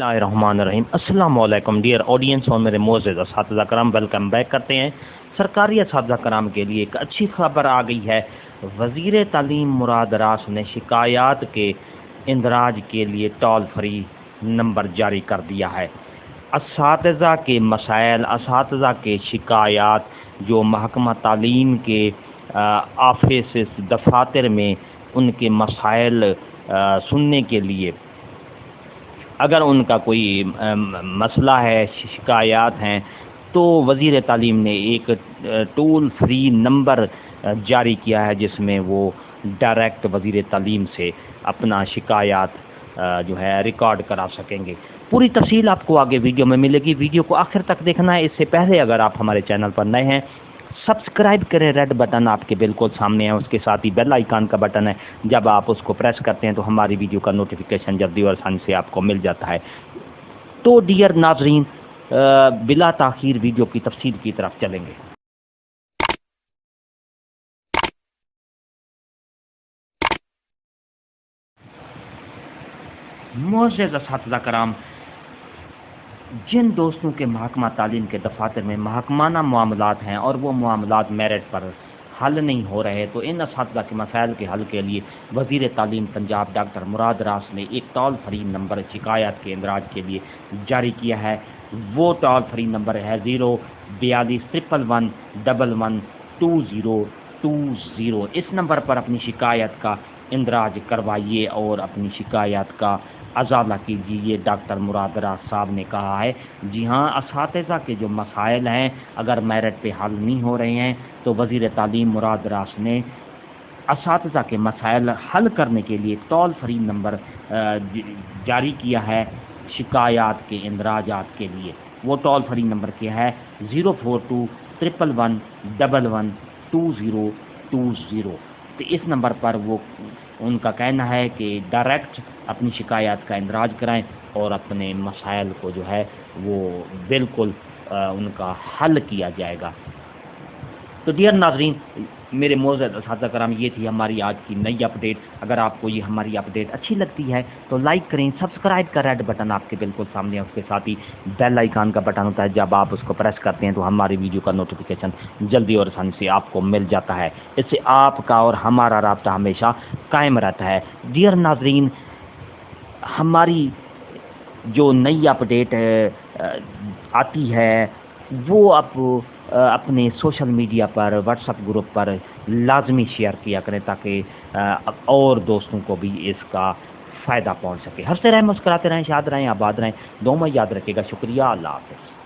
बिस्मिल्लाहिर्रहमानिर्रहीम। अस्सलाम वालेकुम डियर ऑडियंस और मेरे मोअज़्ज़ज़ असातिज़ा कराम, वेलकम बैक करते हैं। सरकारी असातिज़ा कराम के लिए एक अच्छी खबर आ गई है। वज़ीर तालीम मुराद रास ने शिकायत के इंदराज के लिए टोल फ्री नंबर जारी कर दिया है। असातिज़ा के मसाइल, असातिज़ा के शिकायत जो महकमा तालीम के ऑफिस दफातर में उनके मसाइल सुनने के लिए, अगर उनका कोई मसला है, शिकायत हैं, तो वज़ीर तालीम ने एक टोल फ्री नंबर जारी किया है जिसमें वो डायरेक्ट वज़ीर तालीम से अपना शिकायत जो है रिकॉर्ड करा सकेंगे। पूरी तफसील आपको आगे वीडियो में मिलेगी। वीडियो को आखिर तक देखना है। इससे पहले अगर आप हमारे चैनल पर नए हैं, सब्सक्राइब करें। रेड बटन आपके बिल्कुल सामने है, उसके साथ ही बेल आइकन का बटन है। जब आप उसको प्रेस करते हैं तो हमारी वीडियो का नोटिफिकेशन जल्दी और आसानी से आपको मिल जाता है। तो डियर नाजरीन, बिला ताखीर वीडियो की तफसील की तरफ चलेंगे। मुअज़्ज़ज़ असातिज़ा कराम, जिन दोस्तों के महकमा तालीम के दफातर में महकमाना मामलात हैं और वो मामलात मेरिट पर हल नहीं हो रहे, तो इन असातिज़ा के मसाइल के हल के लिए वज़ीर तालीम पंजाब डॉक्टर मुराद रास ने एक टोल फ्री नंबर शिकायत के इंदराज के लिए जारी किया है। वो टोल फ्री नंबर है 04211112020। इस नंबर पर अपनी शिकायत का इंदराज करवाइए और अपनी शिकायत का अजाला कीजिए। ये डॉक्टर मुराद रास साहब ने कहा है। जी हाँ, असातिज़ा के जो मसाइल हैं अगर मेरिट पे हल नहीं हो रहे हैं तो वज़ीर तालीम मुराद रास ने असातिज़ा के मसाइल हल करने के लिए टोल फ्री नंबर जारी किया है शिकायत के इंदराजात के लिए। वो टोल फ्री नंबर क्या है? 04211112020। तो इस नंबर पर वो उनका कहना है कि डायरेक्ट अपनी शिकायत का इंदराज कराएं और अपने मसाइल को जो है वो बिल्कुल उनका हल किया जाएगा। तो डियर नाज़रीन, मेरे मोअज़्ज़ज़ असातिज़ा कराम, ये थी हमारी आज की नई अपडेट। अगर आपको ये हमारी अपडेट अच्छी लगती है तो लाइक करें। सब्सक्राइब का रेड बटन आपके बिल्कुल सामने है, उसके साथ ही बेल आइकन का बटन होता है। जब आप उसको प्रेस करते हैं तो हमारी वीडियो का नोटिफिकेशन जल्दी और आसानी से आपको मिल जाता है। इससे आपका और हमारा राब्ता हमेशा कायम रहता है। डियर नाज़रीन, हमारी जो नई अपडेट आती है वो आप अपने सोशल मीडिया पर, व्हाट्सएप ग्रुप पर लाजमी शेयर किया करें ताकि और दोस्तों को भी इसका फ़ायदा पहुंच सके। हंसते रहें, मुस्कुराते रहें, शाद रहें, आबाद रहें। दुआ में याद रखिएगा। शुक्रिया। अल्लाह हाफ़िज़।